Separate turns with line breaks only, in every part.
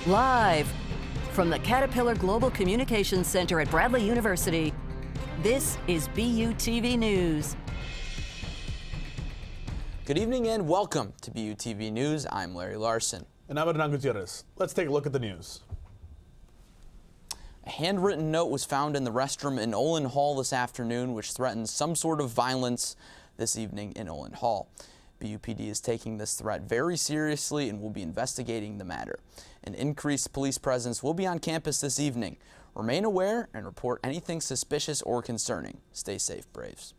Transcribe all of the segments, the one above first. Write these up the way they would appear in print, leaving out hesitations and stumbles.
Live from the Caterpillar Global Communications Center at Bradley University, this is BUTV News.
Good evening and welcome to BUTV News. I'm Larry Larson.
And I'm Hernan Gutierrez. Let's take a look at the news.
A handwritten note was found in the restroom in Olin Hall this afternoon, which threatens some sort of violence this evening in Olin Hall. BUPD is taking this threat very seriously and will be investigating the matter. An increased police presence will be on campus this evening. Remain aware and report anything suspicious or concerning. Stay safe, Braves.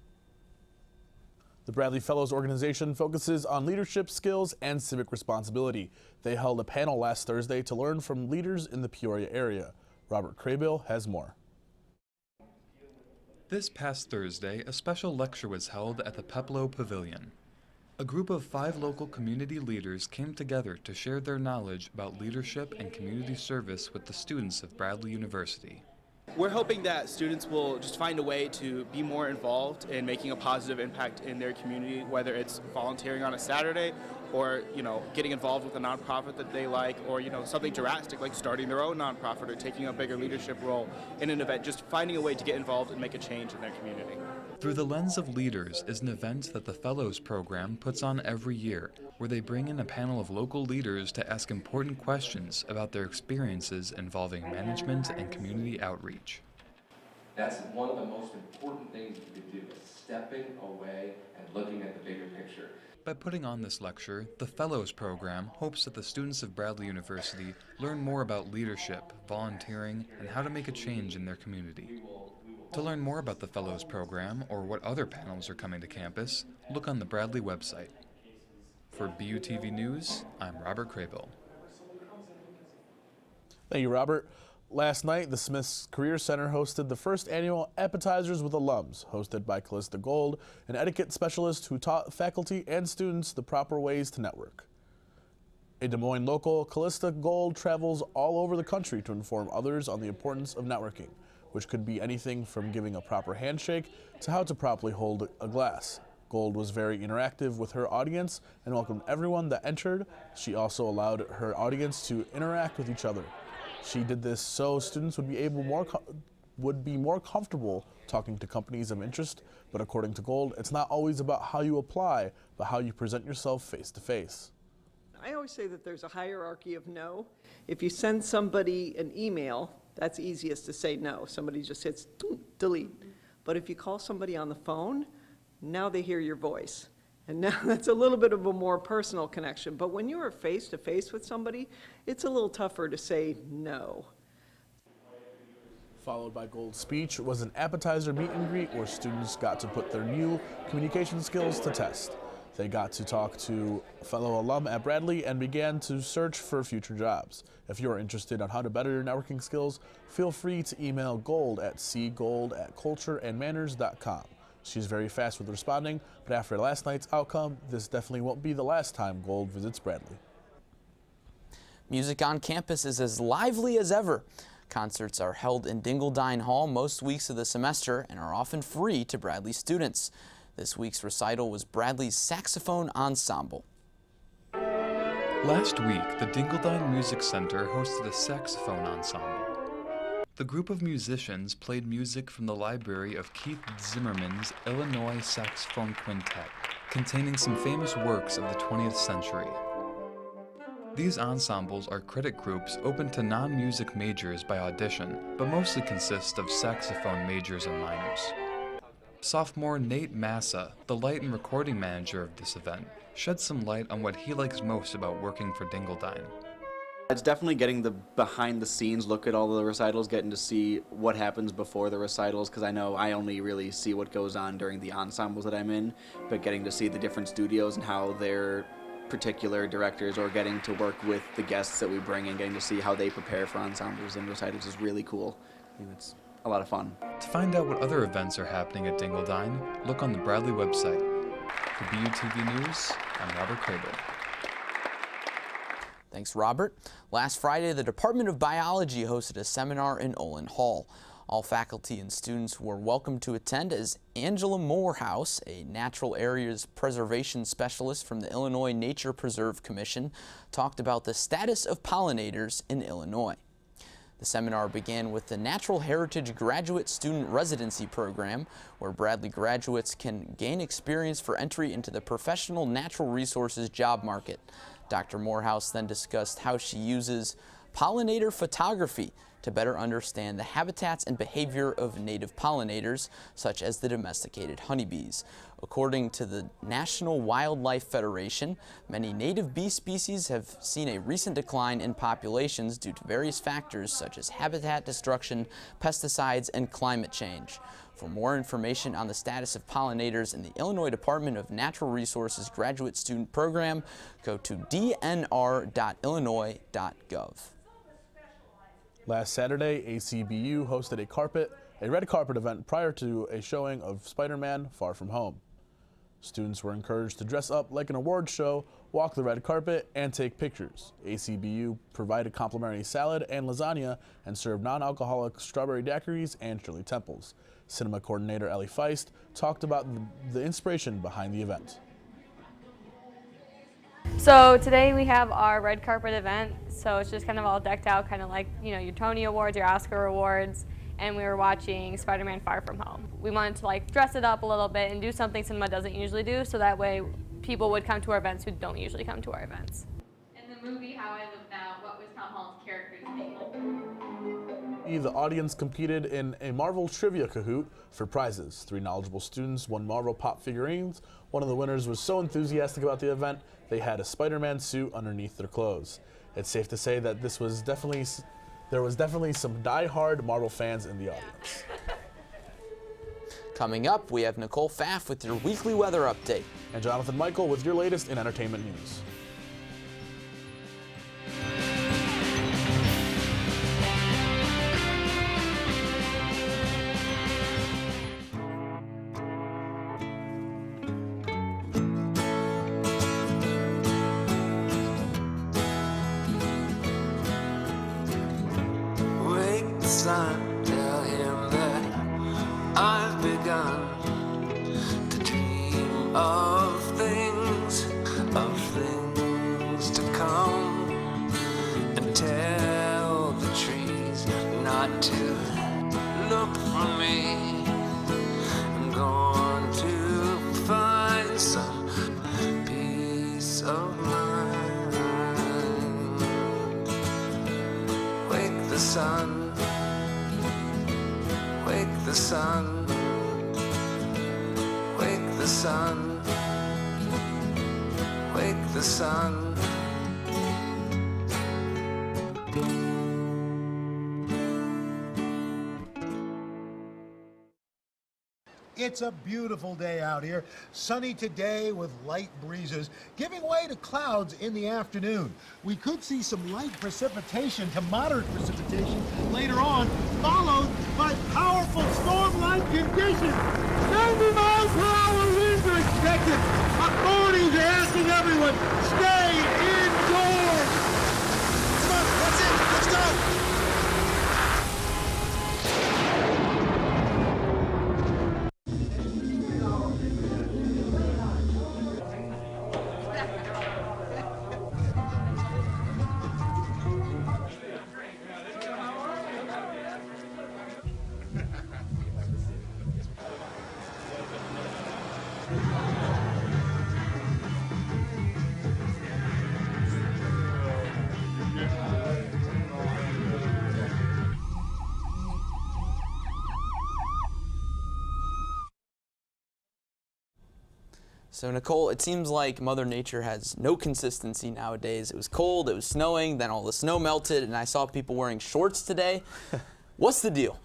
The Bradley Fellows organization focuses on leadership skills and civic responsibility. They held a panel last Thursday to learn from leaders in the Peoria area. Robert Craybill has more.
This past Thursday, a special lecture was held at the Peploe Pavilion. A group of 5 local community leaders came together to share their knowledge about leadership and community service with the students of Bradley University.
We're hoping that students will just find a way to be more involved in making a positive impact in their community, whether it's volunteering on a Saturday or, getting involved with a nonprofit that they like, or, something drastic like starting their own nonprofit or taking a bigger leadership role in an event, just finding a way to get involved and make a change in their community.
Through the Lens of Leaders is an event that the Fellows program puts on every year, where they bring in a panel of local leaders to ask important questions about their experiences involving management and community outreach.
That's one of the most important things you could do, is stepping away and looking at the bigger picture.
By putting on this lecture, the Fellows program hopes that the students of Bradley University learn more about leadership, volunteering, and how to make a change in their community. To learn more about the Fellows program or what other panels are coming to campus, look on the Bradley website. For BUTV News, I'm Robert Craybill.
Thank you, Robert. Last night, the Smith's Career Center hosted the first annual Appetizers with Alums, hosted by Callista Gold, an etiquette specialist who taught faculty and students the proper ways to network. A Des Moines local, Callista Gold travels all over the country to inform others on the importance of networking, which could be anything from giving a proper handshake to how to properly hold a glass. Gold was very interactive with her audience and welcomed everyone that entered. She also allowed her audience to interact with each other. She did this so students would be more comfortable talking to companies of interest, but according to Gold, it's not always about how you apply, but how you present yourself face to face.
I always say that there's a hierarchy of no. If you send somebody an email, that's easiest to say no. Somebody just hits delete. But if you call somebody on the phone, now they hear your voice. And now that's a little bit of a more personal connection. But when you are face to face with somebody, it's a little tougher to say no.
Followed by Gold's speech was an appetizer meet and greet where students got to put their new communication skills to test. They got to talk to a fellow alum at Bradley and began to search for future jobs. If you are interested on how to better your networking skills, feel free to email Gold at cgold@cultureandmanners.com. She's very fast with responding, but after last night's outcome, this definitely won't be the last time Gold visits Bradley.
Music on campus is as lively as ever. Concerts are held in Dingledine Hall most weeks of the semester and are often free to Bradley students. This week's recital was Bradley's Saxophone Ensemble.
Last week, the Dingledine Music Center hosted a saxophone ensemble. The group of musicians played music from the library of Keith Zimmerman's Illinois Saxophone Quintet, containing some famous works of the 20th century. These ensembles are credit groups open to non-music majors by audition, but mostly consist of saxophone majors and minors. Sophomore Nate Massa, the light and recording manager of this event, shed some light on what he likes most about working for Dingledine.
It's definitely getting the behind-the-scenes look at all the recitals, getting to see what happens before the recitals, because I know I only really see what goes on during the ensembles that I'm in, but getting to see the different studios and how their particular directors or getting to work with the guests that we bring in, getting to see how they prepare for ensembles and recitals is really cool. I think it's a lot of fun.
To find out what other events are happening at Dingledine, look on the Bradley website. For BUTV News, I'm Robert Craybill.
Thanks, Robert. Last Friday, the Department of Biology hosted a seminar in Olin Hall. All faculty and students were welcome to attend as Angela Morehouse, a natural areas preservation specialist from the Illinois Nature Preserve Commission, talked about the status of pollinators in Illinois. The seminar began with the Natural Heritage Graduate Student Residency Program, where Bradley graduates can gain experience for entry into the professional natural resources job market. Dr. Morehouse then discussed how she uses pollinator photography to better understand the habitats and behavior of native pollinators, such as the domesticated honeybees. According to the National Wildlife Federation, many native bee species have seen a recent decline in populations due to various factors such as habitat destruction, pesticides, and climate change. For more information on the status of pollinators in the Illinois Department of Natural Resources Graduate Student Program, go to dnr.illinois.gov.
Last Saturday, ACBU hosted a red carpet event prior to a showing of Spider-Man Far From Home. Students were encouraged to dress up like an award show, walk the red carpet, and take pictures. ACBU provided complimentary salad and lasagna and served non-alcoholic strawberry daiquiris and Shirley Temples. Cinema coordinator Ellie Feist talked about the inspiration behind the event.
So today we have our red carpet event, so it's just kind of all decked out, kind of like, you know, your Tony Awards, your Oscar Awards, and we were watching Spider-Man Far From Home. We wanted to like dress it up a little bit and do something cinema doesn't usually do, so that way people would come to our events who don't usually come to our events.
In the movie, how I Lived Out, what was Tom Holland's character's name?
The audience competed in a Marvel Trivia Kahoot for prizes. 3 knowledgeable students won Marvel Pop figurines. One of the winners was so enthusiastic about the event, they had a Spider-Man suit underneath their clothes. It's safe to say that there was definitely some die-hard Marvel fans in the audience.
Coming up, we have Nicole Pfaff with your weekly weather update.
And Jonathan Michael with your latest in entertainment news.
Son, tell him that I've begun to dream of things to come, and tell the trees not to look for me. I'm going to find some peace of mind. Wake the sun. Wake the sun, wake the sun, wake the sun.
It's a beautiful day out here. Sunny today with light breezes, giving way to clouds in the afternoon. We could see some light precipitation to moderate precipitation later on, followed by powerful storm-like conditions. 90 miles per hour winds are expected. Authorities are asking everyone, stay indoors. Come on, that's it. Let's go.
So Nicole, it seems like Mother Nature has no consistency nowadays. It was cold, it was snowing, then all the snow melted, and I saw people wearing shorts today. What's the deal?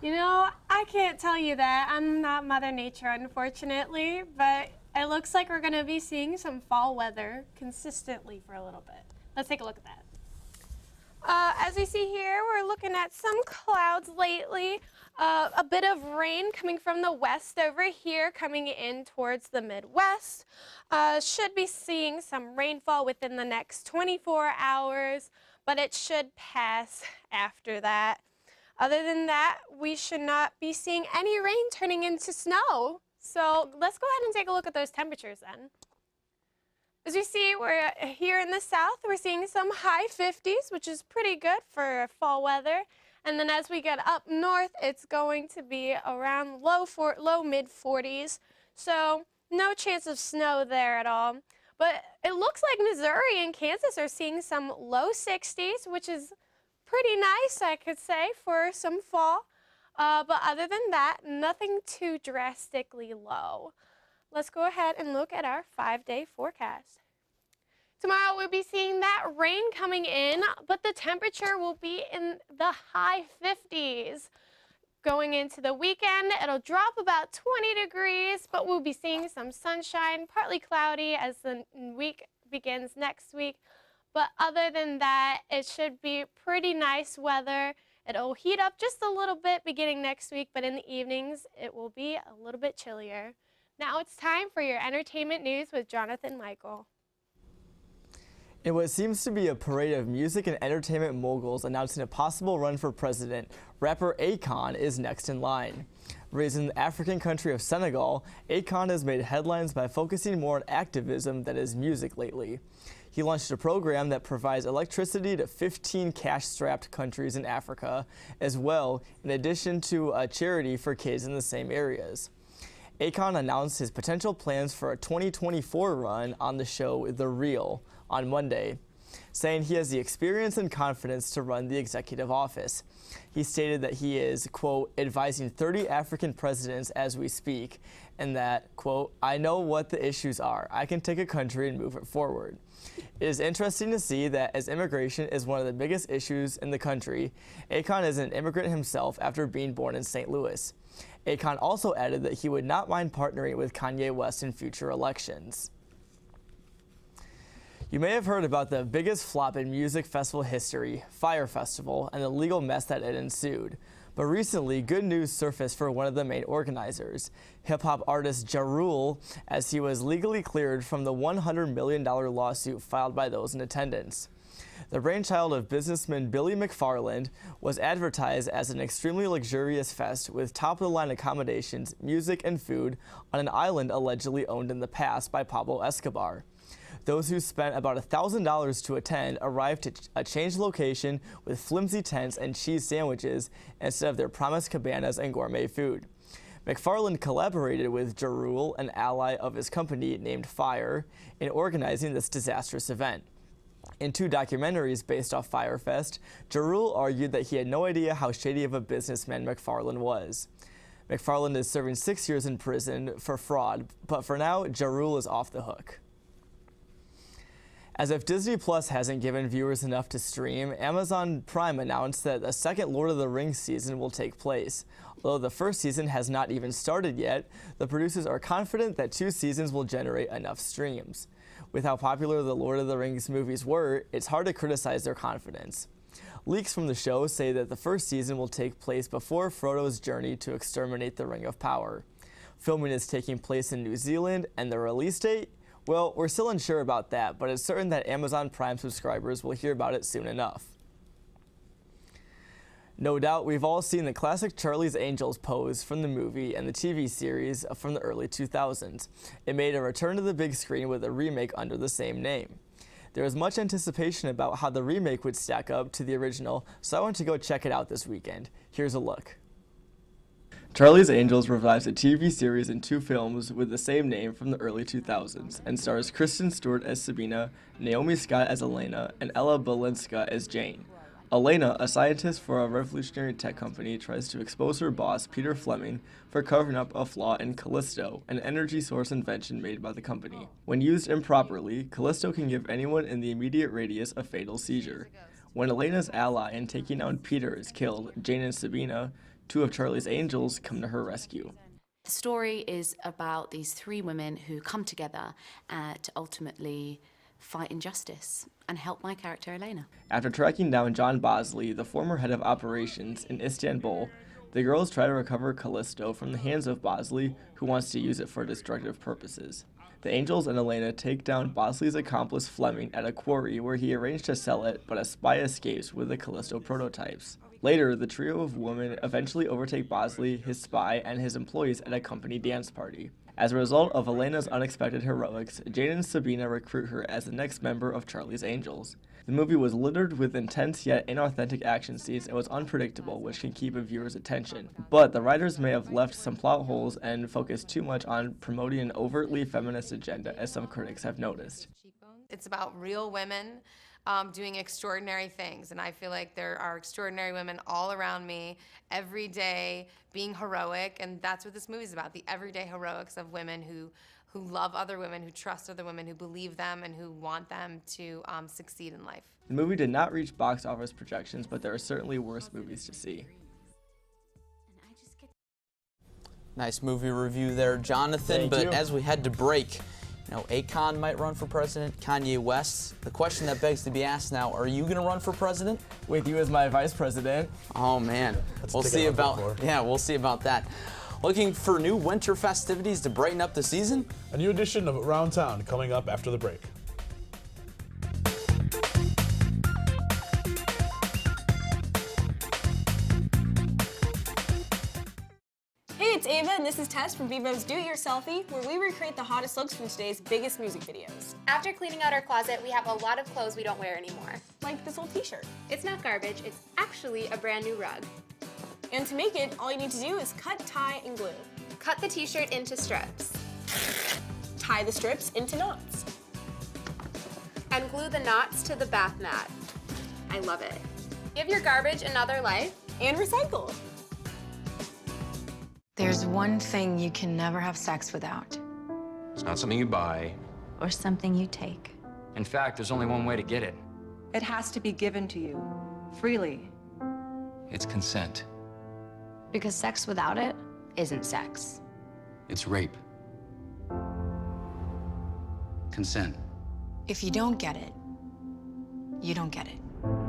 You know, I can't tell you that. I'm not Mother Nature, unfortunately, but it looks like we're going to be seeing some fall weather consistently for a little bit. Let's take a look at that. As we see here, we're looking at some clouds lately. A bit of rain coming from the west over here, coming in towards the Midwest. Should be seeing some rainfall within the next 24 hours, but it should pass after that. Other than that, we should not be seeing any rain turning into snow. So let's go ahead and take a look at those temperatures then. As we see, we're here in the south, we're seeing some high 50s, which is pretty good for fall weather. And then as we get up north, it's going to be around low mid 40s. So no chance of snow there at all. But it looks like Missouri and Kansas are seeing some low 60s, which is pretty nice, I could say, for some fall. But other than that, nothing too drastically low. Let's go ahead and look at our 5-day forecast. Tomorrow we'll be seeing that rain coming in, but the temperature will be in the high 50s. Going into the weekend, it'll drop about 20 degrees, but we'll be seeing some sunshine, partly cloudy as the week begins next week. But other than that, it should be pretty nice weather. It'll heat up just a little bit beginning next week, but in the evenings, it will be a little bit chillier. Now it's time for your entertainment news with Jonathan Michael.
In what seems to be a parade of music and entertainment moguls announcing a possible run for president, rapper Akon is next in line. Raised in the African country of Senegal, Akon has made headlines by focusing more on activism than his music lately. He launched a program that provides electricity to 15 cash-strapped countries in Africa, as well, in addition to a charity for kids in the same areas. Akon announced his potential plans for a 2024 run on the show The Real on Monday, saying he has the experience and confidence to run the executive office. He stated that he is, quote, advising 30 African presidents as we speak, and that, quote, I know what the issues are. I can take a country and move it forward. It is interesting to see that as immigration is one of the biggest issues in the country, Akon is an immigrant himself after being born in St. Louis. Akon also added that he would not mind partnering with Kanye West in future elections. You may have heard about the biggest flop in music festival history, Fyre Festival, and the legal mess that it ensued. But recently, good news surfaced for one of the main organizers, hip-hop artist Ja Rule, as he was legally cleared from the $100 million lawsuit filed by those in attendance. The brainchild of businessman Billy McFarland was advertised as an extremely luxurious fest with top-of-the-line accommodations, music, and food on an island allegedly owned in the past by Pablo Escobar. Those who spent about $1,000 to attend arrived at a changed location with flimsy tents and cheese sandwiches instead of their promised cabanas and gourmet food. McFarland collaborated with Ja Rule, an ally of his company named Fyre, in organizing this disastrous event. In 2 documentaries based off Fyre Fest, Ja Rule argued that he had no idea how shady of a businessman McFarland was. McFarland is serving 6 years in prison for fraud, but for now, Ja Rule is off the hook. As if Disney Plus hasn't given viewers enough to stream, Amazon Prime announced that a second Lord of the Rings season will take place. Although the first season has not even started yet, the producers are confident that 2 seasons will generate enough streams. With how popular the Lord of the Rings movies were, it's hard to criticize their confidence. Leaks from the show say that the first season will take place before Frodo's journey to exterminate the Ring of Power. Filming is taking place in New Zealand, and the release date? Well, we're still unsure about that, but it's certain that Amazon Prime subscribers will hear about it soon enough. No doubt we've all seen the classic Charlie's Angels pose from the movie and the TV series from the early 2000s. It made a return to the big screen with a remake under the same name. There was much anticipation about how the remake would stack up to the original, so I went to go check it out this weekend. Here's a look. Charlie's Angels revives a TV series and 2 films with the same name from the early 2000s and stars Kristen Stewart as Sabina, Naomi Scott as Elena, and Ella Balinska as Jane. Elena, a scientist for a revolutionary tech company, tries to expose her boss, Peter Fleming, for covering up a flaw in Callisto, an energy source invention made by the company. When used improperly, Callisto can give anyone in the immediate radius a fatal seizure. When Elena's ally in taking down Peter is killed, Jane and Sabina, 2 of Charlie's Angels, come to her rescue.
The story is about these 3 women who come together to ultimately fight injustice and help my character Elena.
After tracking down John Bosley, the former head of operations in Istanbul, the girls try to recover Callisto from the hands of Bosley, who wants to use it for destructive purposes. The Angels and Elena take down Bosley's accomplice Fleming at a quarry where he arranged to sell it, but a spy escapes with the Callisto prototypes. Later, the trio of women eventually overtake Bosley, his spy, and his employees at a company dance party. As a result of Elena's unexpected heroics, Jane and Sabina recruit her as the next member of Charlie's Angels. The movie was littered with intense yet inauthentic action scenes and was unpredictable, which can keep a viewer's attention. But the writers may have left some plot holes and focused too much on promoting an overtly feminist agenda, as some critics have noticed.
It's about real women doing extraordinary things, and I feel like there are extraordinary women all around me every day being heroic, and that's what this movie is about, the everyday heroics of women who love other women, who trust other women, who believe them, and who want them to succeed in life.
The movie did not reach box office projections, but there are certainly worse movies to see.
Nice movie review there, Jonathan.
Thank you.
As we head to break, Akon might run for president, Kanye West. The question that begs to be asked now, are you going to run for president?
With you as my vice president.
Oh, man. We'll see about that. Looking for new winter festivities to brighten up the season?
A new edition of Around Town coming up after the break.
Hey, it's Ava, and this is Tess from Bebo's Do It Yourselfie, where we recreate the hottest looks from today's biggest music videos.
After cleaning out our closet, we have a lot of clothes we don't wear anymore.
Like this old t-shirt.
It's not garbage, it's actually a brand new rug.
And to make it, all you need to do is cut, tie, and glue.
Cut the t-shirt into strips.
Tie the strips into knots.
And glue the knots to the bath mat. I love it. Give your garbage another life.
And recycle.
There's one thing you can never have sex without.
It's not something you buy.
Or something you take.
In fact, there's only one way to get it.
It has to be given to you, freely.
It's consent.
Because sex without it isn't sex.
It's rape. Consent.
If you don't get it, you don't get it.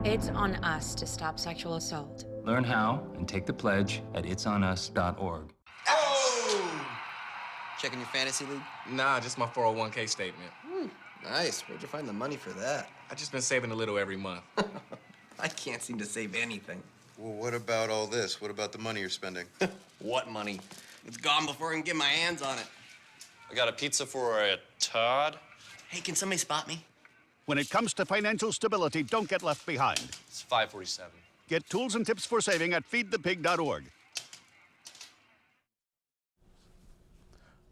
It's on us to stop sexual assault.
Learn how and take the pledge at itsonus.org.
Oh! Checking your fantasy league?
Nah, just my 401k statement.
Nice. Where'd you find the money for that?
I just been saving a little every month.
I can't seem to save anything.
Well, what about all this? What about the money you're spending?
What money? It's gone before I can get my hands on it.
I got a pizza for a Todd.
Hey, can somebody spot me?
When it comes to financial stability, don't get left behind.
It's 547.
Get tools and tips for saving at feedthepig.org.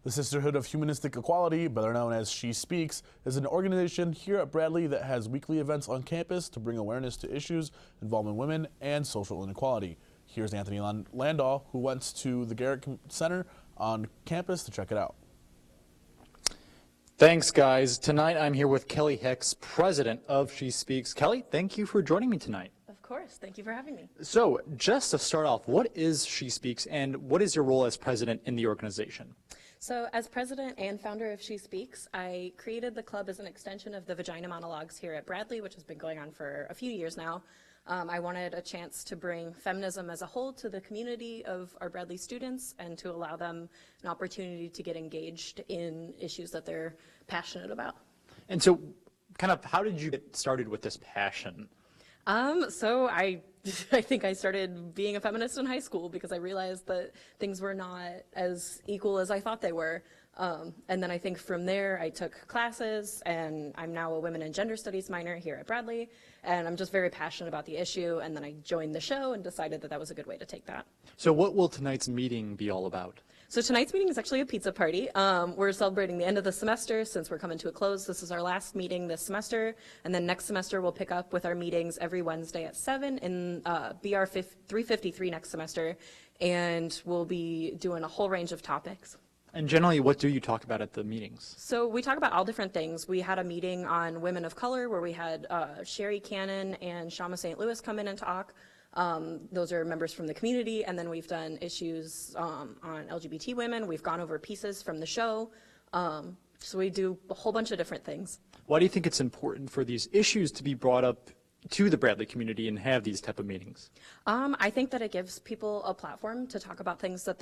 The Sisterhood of Humanistic Equality, better known as She Speaks, is an organization here at Bradley that has weekly events on campus to bring awareness to issues involving women and social inequality. Here's Anthony Landahl, who went to the Garrett Center on campus to check it out.
Thanks, guys. Tonight I'm here with Kelly Hicks, president of She Speaks. Kelly, thank you for joining me tonight.
Of course, thank you for having me.
So, just to start off, what is She Speaks and what is your role as president in the organization?
So as president and founder of She Speaks, I created the club as an extension of the Vagina Monologues here at Bradley, which has been going on for a few years now. I wanted a chance to bring feminism as a whole to the community of our Bradley students and to allow them an opportunity to get engaged in issues that they're passionate about.
And so, kind of, how did you get started with this passion?
So I think I started being a feminist in high school because I realized that things were not as equal as I thought they were. And then I think from there I took classes, and I'm now a women and gender studies minor here at Bradley, and I'm just very passionate about the issue, and then I joined the show and decided that that was a good way to take that.
So what will tonight's meeting be all about?
So tonight's meeting is actually a pizza party. We're celebrating the end of the semester since we're coming to a close. This is our last meeting this semester, and then next semester we'll pick up with our meetings every Wednesday at 7 in BR 353 next semester, and we'll be doing a whole range of topics.
And generally, what do you talk about at the meetings?
So we talk about all different things. We had a meeting on women of color where we had Sherry Cannon and Shama St. Louis come in and talk. Those are members from the community, and then we've done issues on LGBT women. We've gone over pieces from the show. So we do a whole bunch of different things.
Why do you think it's important for these issues to be brought up to the Bradley community and have these type of meetings?
I think that it gives people a platform to talk about things that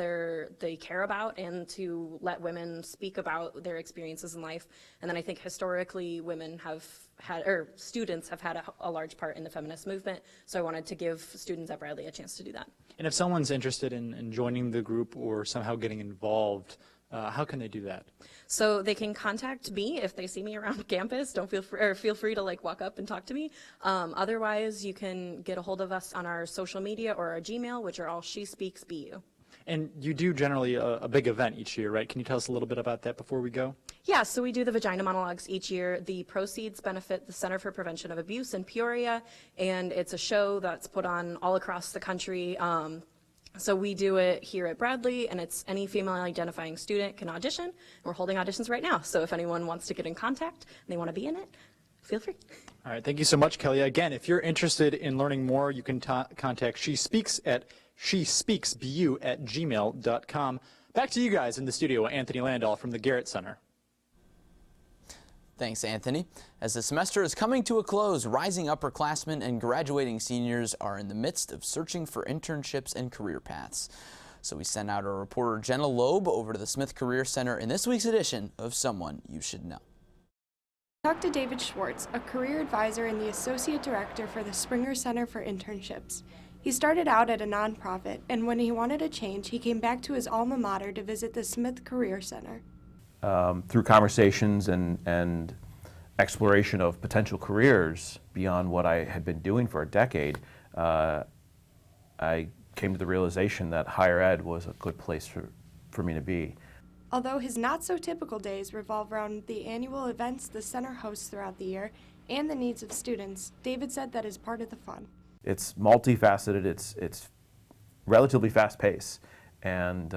they care about and to let women speak about their experiences in life. And then I think historically women have had, or students have had a large part in the feminist movement. So I wanted to give students at Bradley a chance to do that.
And if someone's interested in joining the group or somehow getting involved, how can they do that?
So they can contact me if they see me around campus. Don't feel free to like walk up and talk to me. Otherwise, you can get a hold of us on our social media or our Gmail, which are all She Speaks BU.
And you do generally a big event each year, right? Can you tell us a little bit about that before we go?
Yeah, so we do the Vagina Monologues each year. The proceeds benefit the Center for Prevention of Abuse in Peoria, and it's a show that's put on all across the country. So we do it here at Bradley, and it's any female identifying student can audition. We're holding auditions right now, so if anyone wants to get in contact and they want to be in it, feel free.
All right, thank you so much, Kelly. Again, if you're interested in learning more, you can contact She Speaks at shespeaksbu@gmail.com. Back to you guys in the studio, Anthony Landau from the Garrett Center.
Thanks, Anthony. As the semester is coming to a close, rising upperclassmen and graduating seniors are in the midst of searching for internships and career paths. So we sent out our reporter Jenna Loeb over to the Smith Career Center in this week's edition of Someone You Should Know.
Talked to David Schwartz, a career advisor and the associate director for the Springer Center for Internships. He started out at a nonprofit, and when he wanted a change, he came back to his alma mater to visit the Smith Career Center.
Through conversations and exploration of potential careers beyond what I had been doing for a decade, I came to the realization that higher ed was a good place for me to be.
Although his not-so-typical days revolve around the annual events the center hosts throughout the year and the needs of students, David said that is part of the fun.
It's multifaceted, it's relatively fast-paced, and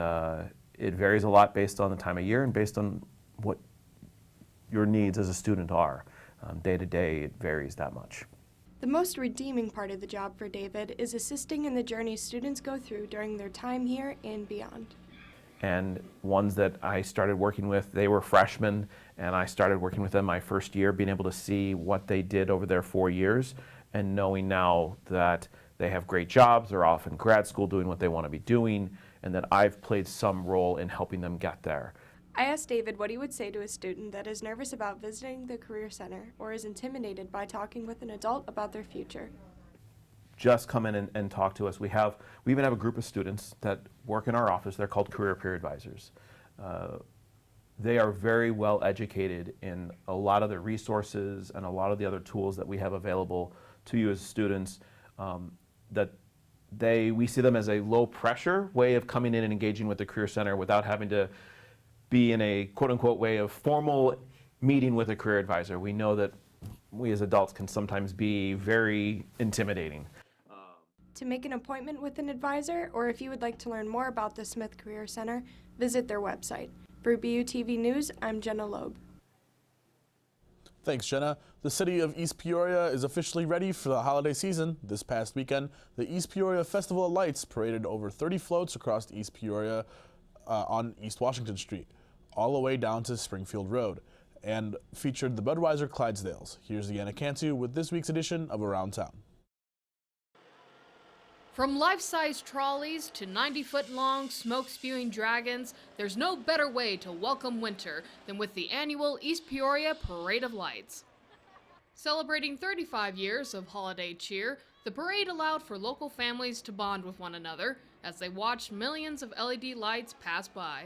it varies a lot based on the time of year and based on what your needs as a student are. Day to day, it varies that much.
The most redeeming part of the job for David is assisting in the journey students go through during their time here and beyond.
And ones that I started working with, they were freshmen, and I started working with them my first year, being able to see what they did over their 4 years, and knowing now that they have great jobs, they're off in grad school doing what they want to be doing, and that I've played some role in helping them get there.
I asked David what he would say to a student that is nervous about visiting the Career Center or is intimidated by talking with an adult about their future.
Just come in and talk to us. We even have a group of students that work in our office. They're called career peer advisors. They are very well educated in a lot of the resources and a lot of the other tools that we have available to you as students. We see them as a low pressure way of coming in and engaging with the Career Center without having to be in a quote unquote way of formal meeting with a career advisor. We know that we as adults can sometimes be very intimidating.
To make an appointment with an advisor, or if you would like to learn more about the Smith Career Center, visit their website. For BUTV News, I'm Jenna Loeb.
Thanks, Jenna. The city of East Peoria is officially ready for the holiday season. This past weekend, the East Peoria Festival of Lights paraded over 30 floats across East Peoria on East Washington Street, all the way down to Springfield Road, and featured the Budweiser Clydesdales. Here's Deanna Cantu with this week's edition of Around Town.
From life-size trolleys to 90-foot-long smoke-spewing dragons, there's no better way to welcome winter than with the annual East Peoria Parade of Lights. Celebrating 35 years of holiday cheer, the parade allowed for local families to bond with one another as they watched millions of LED lights pass by.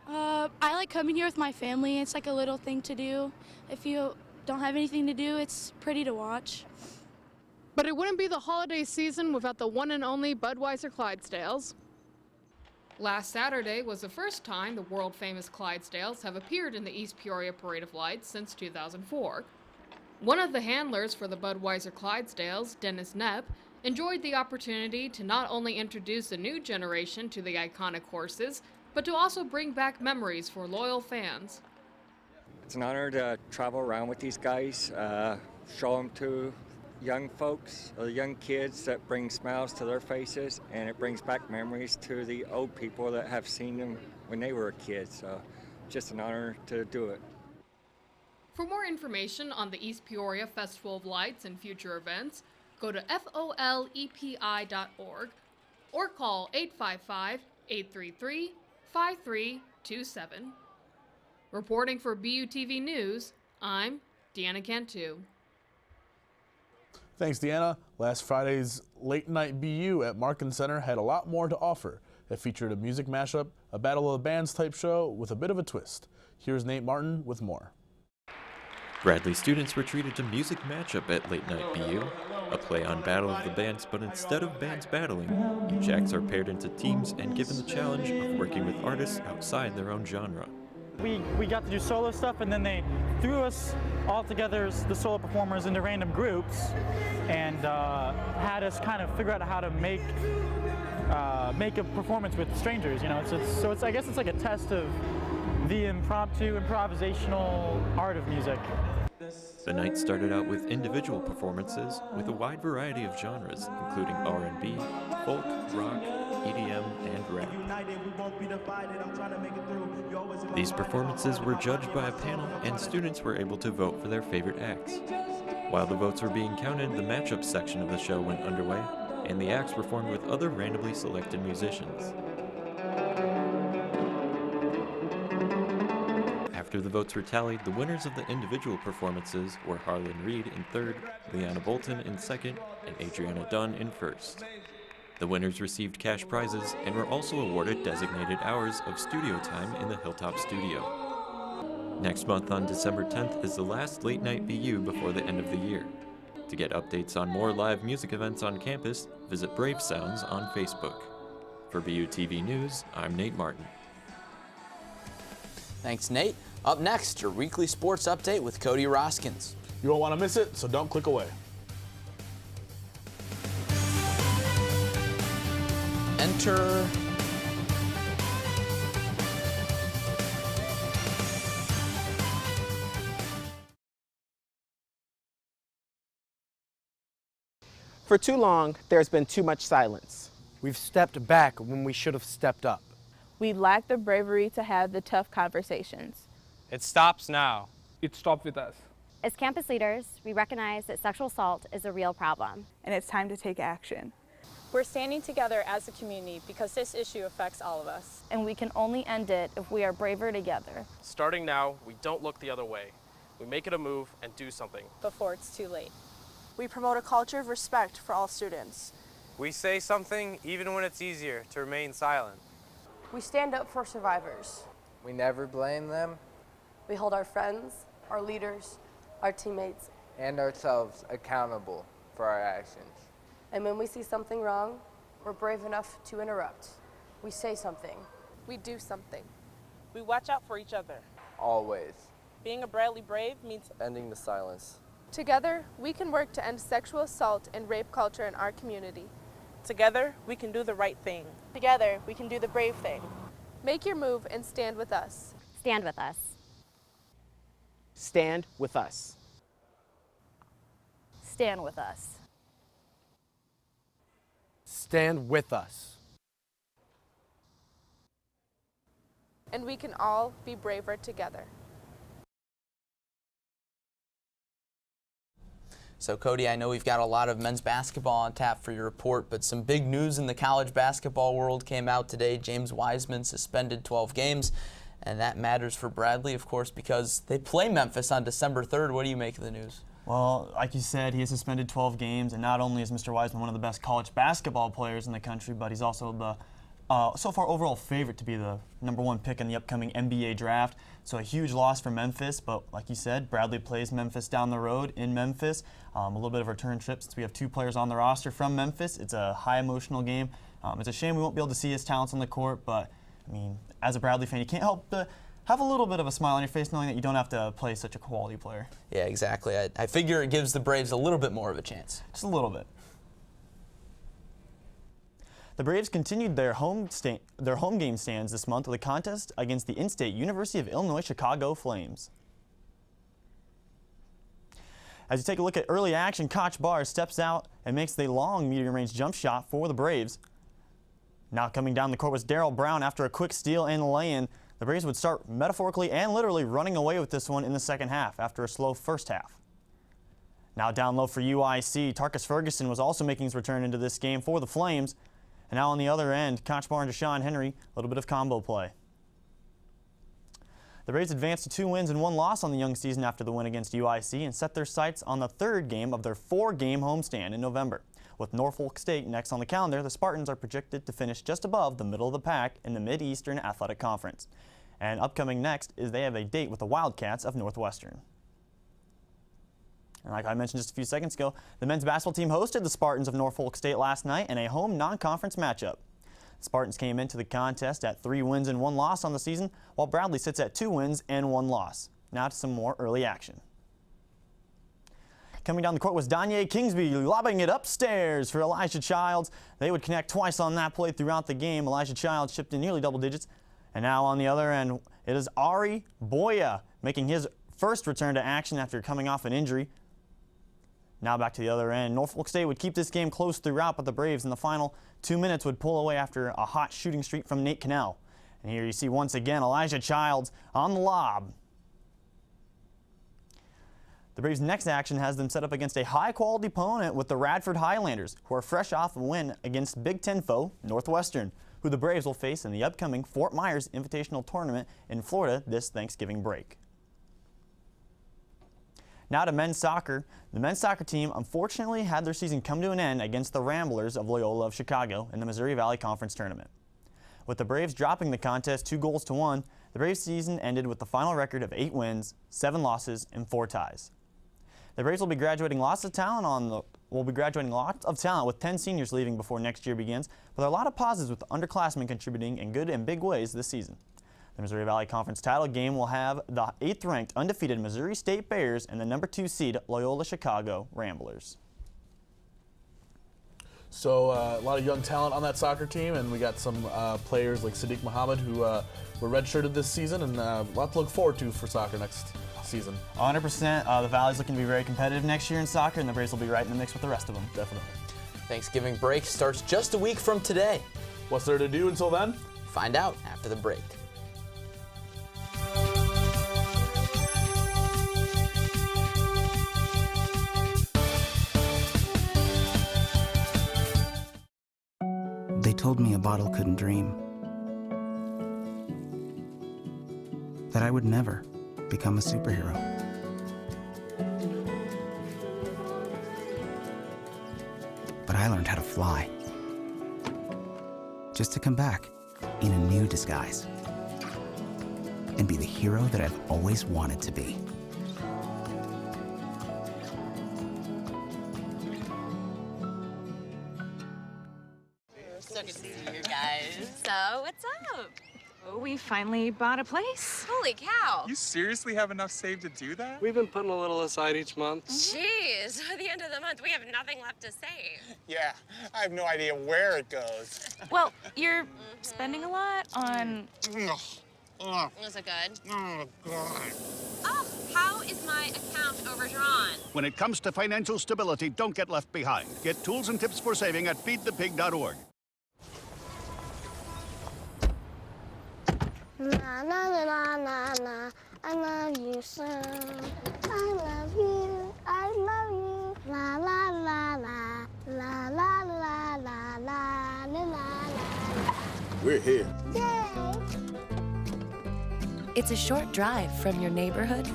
I like coming here with my family. It's like a little thing to do. If you don't have anything to do, it's pretty to watch.
But it wouldn't be the holiday season without the one and only Budweiser Clydesdales. Last Saturday was the first time the world-famous Clydesdales have appeared in the East Peoria Parade of Lights since 2004. One of the handlers for the Budweiser Clydesdales, Dennis Knepp, enjoyed the opportunity to not only introduce a new generation to the iconic horses, but to also bring back memories for loyal fans.
It's an honor to travel around with these guys, show them to young folks, or young kids, that bring smiles to their faces, and it brings back memories to the old people that have seen them when they were a kid. So just an honor to do it.
For more information on the East Peoria Festival of Lights and future events, go to folepi.org or call 855-833-5327. Reporting for BUTV News, I'm Deanna Cantu.
Thanks, Deanna. Last Friday's Late Night BU at Markin Center had a lot more to offer. It featured a music mashup, a Battle of the Bands type show with a bit of a twist. Here's Nate Martin with more.
Bradley students were treated to Music Matchup at Late Night BU, a play on Battle of the Bands, but instead of bands battling, each acts are paired into teams and given the challenge of working with artists outside their own genre.
We got to do solo stuff, and then they threw us all together, the solo performers, into random groups and had us kind of figure out how to make a performance with strangers. You know, I guess it's like a test of the improvisational art of music.
The night started out with individual performances with a wide variety of genres, including R&B, folk, rock, EDM, and rap. These performances were judged by a panel, and students were able to vote for their favorite acts. While the votes were being counted, the matchup section of the show went underway, and the acts performed with other randomly selected musicians. After the votes were tallied, the winners of the individual performances were Harlan Reed in third, Leanna Bolton in second, and Adriana Dunn in first. The winners received cash prizes and were also awarded designated hours of studio time in the Hilltop studio. Next month on December 10th is the last Late Night BU before the end of the year. To get updates on more live music events on campus, visit Brave Sounds on Facebook. For BUTV News, I'm Nate Martin.
Thanks, Nate. Up next, your weekly sports update with Cody Roskins.
You won't want to miss it, so don't click away.
Enter
For too long, there's been too much silence.
We've stepped back when we should have stepped up.
We lack the bravery to have the tough conversations.
It stops now.
It stopped with us.
As campus leaders, we recognize that sexual assault is a real problem.
And it's time to take action.
We're standing together as a community because this issue affects all of us.
And we can only end it if we are braver together.
Starting now, we don't look the other way. We make it a move and do something.
Before it's too late.
We promote a culture of respect for all students.
We say something even when it's easier to remain silent.
We stand up for survivors.
We never blame them.
We hold our friends, our leaders, our teammates,
and ourselves accountable for our actions.
And when we see something wrong, we're brave enough to interrupt. We say something.
We do something. We watch out for each other.
Always.
Being a Bradley Brave means
ending the silence.
Together, we can work to end sexual assault and rape culture in our community. Together, we can do the right thing.
Together, we can do the brave thing.
Make your move and stand with us.
Stand with us.
Stand with us.
Stand with us.
Stand with us.
And we can all be braver together.
So, Cody, I know we've got a lot of men's basketball on tap for your report, but some big news in the college basketball world came out today. James Wiseman suspended 12 games, and that matters for Bradley, of course, because they play Memphis on December 3rd. What do you make of the news?
Well, like you said, he is suspended 12 games, and not only is Mr. Wiseman one of the best college basketball players in the country, but he's also the so far overall favorite to be the #1 pick in the upcoming NBA draft. So a huge loss for Memphis, but like you said, Bradley plays Memphis down the road in Memphis. A little bit of a return trip since we have 2 players on the roster from Memphis. It's a high emotional game. It's a shame we won't be able to see his talents on the court, but I mean, as a Bradley fan, you can't help but have a little bit of a smile on your face knowing that you don't have to play such a quality player.
Yeah, exactly. I figure it gives the Braves a little bit more of a chance.
Just a little bit. The Braves continued their home game stands this month with a contest against the in-state University of Illinois Chicago Flames. As you take a look at early action, Koch Barr steps out and makes the long medium-range jump shot for the Braves. Now coming down the court was Darryl Brown after a quick steal and lay-in.
The Braves would start metaphorically and literally running away with this one in the second half after a slow first half. Now down low for UIC, Tarkus Ferguson was also making his return into this game for the Flames. And now on the other end, Kochbar and Deshaun Henry, a little bit of combo play. The Braves advanced to 2 wins and 1 loss on the young season after the win against UIC and set their sights on the third game of their 4-game homestand in November. With Norfolk State next on the calendar, the Spartans are projected to finish just above the middle of the pack in the Mid-Eastern Athletic Conference. And upcoming next is they have a date with the Wildcats of Northwestern. And like I mentioned just a few seconds ago, the men's basketball team hosted the Spartans of Norfolk State last night in a home non-conference matchup. The Spartans came into the contest at 3 wins and 1 loss on the season, while Bradley sits at 2 wins and 1 loss. Now to some more early action. Coming down the court was Danye Kingsby lobbing it upstairs for Elijah Childs. They would connect twice on that play throughout the game. Elijah Childs chipped in nearly double digits. And now on the other end, it is Ari Boya making his first return to action after coming off an injury. Now back to the other end. Norfolk State would keep this game close throughout, but the Braves in the final 2 minutes would pull away after a hot shooting streak from Nate Cannell. And here you see once again Elijah Childs on the lob. The Braves' next action has them set up against a high-quality opponent with the Radford Highlanders, who are fresh off a win against Big Ten foe Northwestern, who the Braves will face in the upcoming Fort Myers Invitational Tournament in Florida this Thanksgiving break. Now to men's soccer. The men's soccer team unfortunately had their season come to an end against the Ramblers of Loyola of Chicago in the Missouri Valley Conference Tournament. With the Braves dropping the contest 2-1, the Braves' season ended with the final record of 8 wins, 7 losses, and 4 ties. The Braves will be graduating lots of talent with 10 seniors leaving before next year begins, but there are a lot of positives with underclassmen contributing in good and big ways this season. The Missouri Valley Conference title game will have the 8th-ranked undefeated Missouri State Bears and the number 2 seed Loyola Chicago Ramblers.
So a lot of young talent on that soccer team, and we got some players like Sadiq Muhammad who were redshirted this season, and a lot to look forward to for soccer next season.
100%. The Valley's looking to be very competitive next year in soccer, and the Braves will be right in the mix with the rest of them.
Definitely.
Thanksgiving break starts just a week from today.
What's there to do until then?
Find out after the break.
They told me a bottle couldn't dream. That I would never become a superhero. But I learned how to fly. Just to come back in a new disguise. And be the hero that I've always wanted to be.
So good to see you guys. So, what's up? Oh, we finally bought a place. Holy cow.
You seriously have enough saved to do that?
We've been putting a little aside each month.
Jeez, at the end of the month, we have nothing left to save.
Yeah, I have no idea where it goes.
Well, you're spending a lot on...
Was
it good?
Oh, God.
Oh, how is my account overdrawn?
When it comes to financial stability, don't get left behind. Get tools and tips for saving at feedthepig.org.
Na na na na na, I love you so. I love you, I love you. La la la la, la la la la la la la.
We're here.
Yay!
It's a short drive from your neighborhood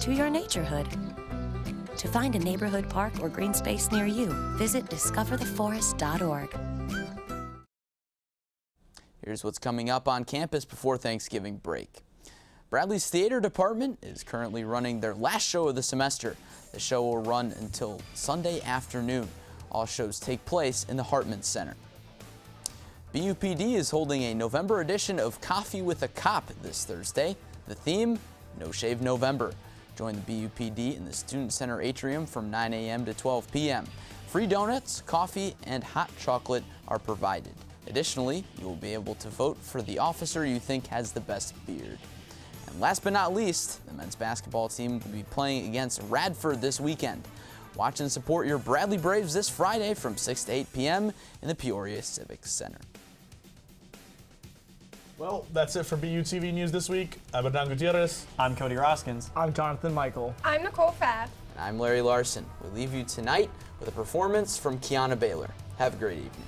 to your naturehood. To find a neighborhood park or green space near you, visit discovertheforest.org.
Here's what's coming up on campus before Thanksgiving break. Bradley's theater department is currently running their last show of the semester. The show will run until Sunday afternoon. All shows take place in the Hartman Center. BUPD is holding a November edition of Coffee with a Cop this Thursday. The theme, No Shave November. Join the BUPD in the Student Center atrium from 9 a.m. to 12 p.m. Free donuts, coffee, and hot chocolate are provided. Additionally, you will be able to vote for the officer you think has the best beard. And last but not least, the men's basketball team will be playing against Radford this weekend. Watch and support your Bradley Braves this Friday from 6 to 8 p.m. in the Peoria Civic Center.
Well, that's it for BUTV News this week. I'm Adnan Gutierrez.
I'm Cody Roskins.
I'm Jonathan Michael.
I'm Nicole Pfaff.
And I'm Larry Larson. We leave you tonight with a performance from Kiana Baylor. Have a great evening.